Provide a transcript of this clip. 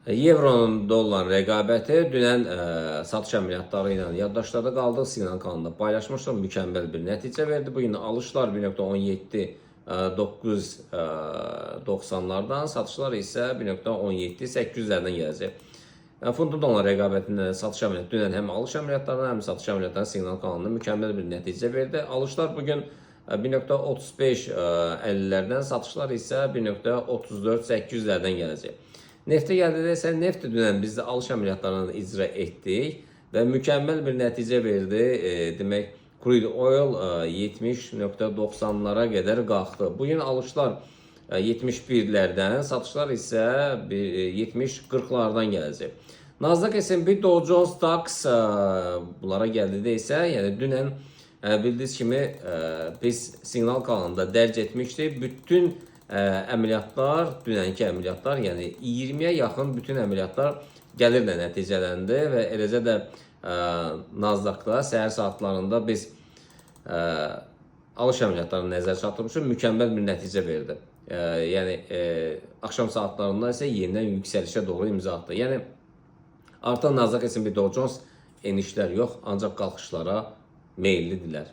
Evronun dollar rəqabəti dünən satış əməliyyatları ilə yaddaşlarda qaldı. Signal kanalında paylaşmışdım. Mükəmməl bir nəticə verdi. Bugün alışlar 1.17 990'lardan, satışlar isə 1.17 800'lərdən gələcək. Funtun dollar rəqabətində satış əməliyyatı dünən həm alış əməliyyatlarına, həm satış əməliyyatlarına signal kanalında mükəmməl bir nəticə verdi. Alışlar bugün 1.35 50'lərdən, satışlar isə 1.34 800'lərdən gələcək. Neftə gəldikdə isə neft dünən biz də alış əməliyyatlarını icra etdik və mükəmməl bir nəticə verdi. Demək, crude oil 70.90'lara qədər qalxdı. Bugün alışlar 71'lərdən, satışlar isə 70-40'lardan gələcək. Nasdaq, S&P, Dow Jones, DAX bunlara gəldikdə isə, yəni dünən bildiyiniz kimi biz signal kanalında dərc etmişdik. Bütün əməliyyatlar, dünənki əməliyyatlar, yəni 20'ye yaxın bütün əməliyyatlar gəlirlə nəticələndi və eləcə də Nasdaqda səhər saatlarında biz alış əməliyyatlarını nəzərə çatdırmışıq, mükəmməl bir nəticə verdi. Yəni axşam saatlarında isə yenidən yüksəlişə doğru imza atdı. Yəni artıq Nasdaq, S&P, Dow Jones enişlər yox, ancaq qalxışlara meyillidirlər.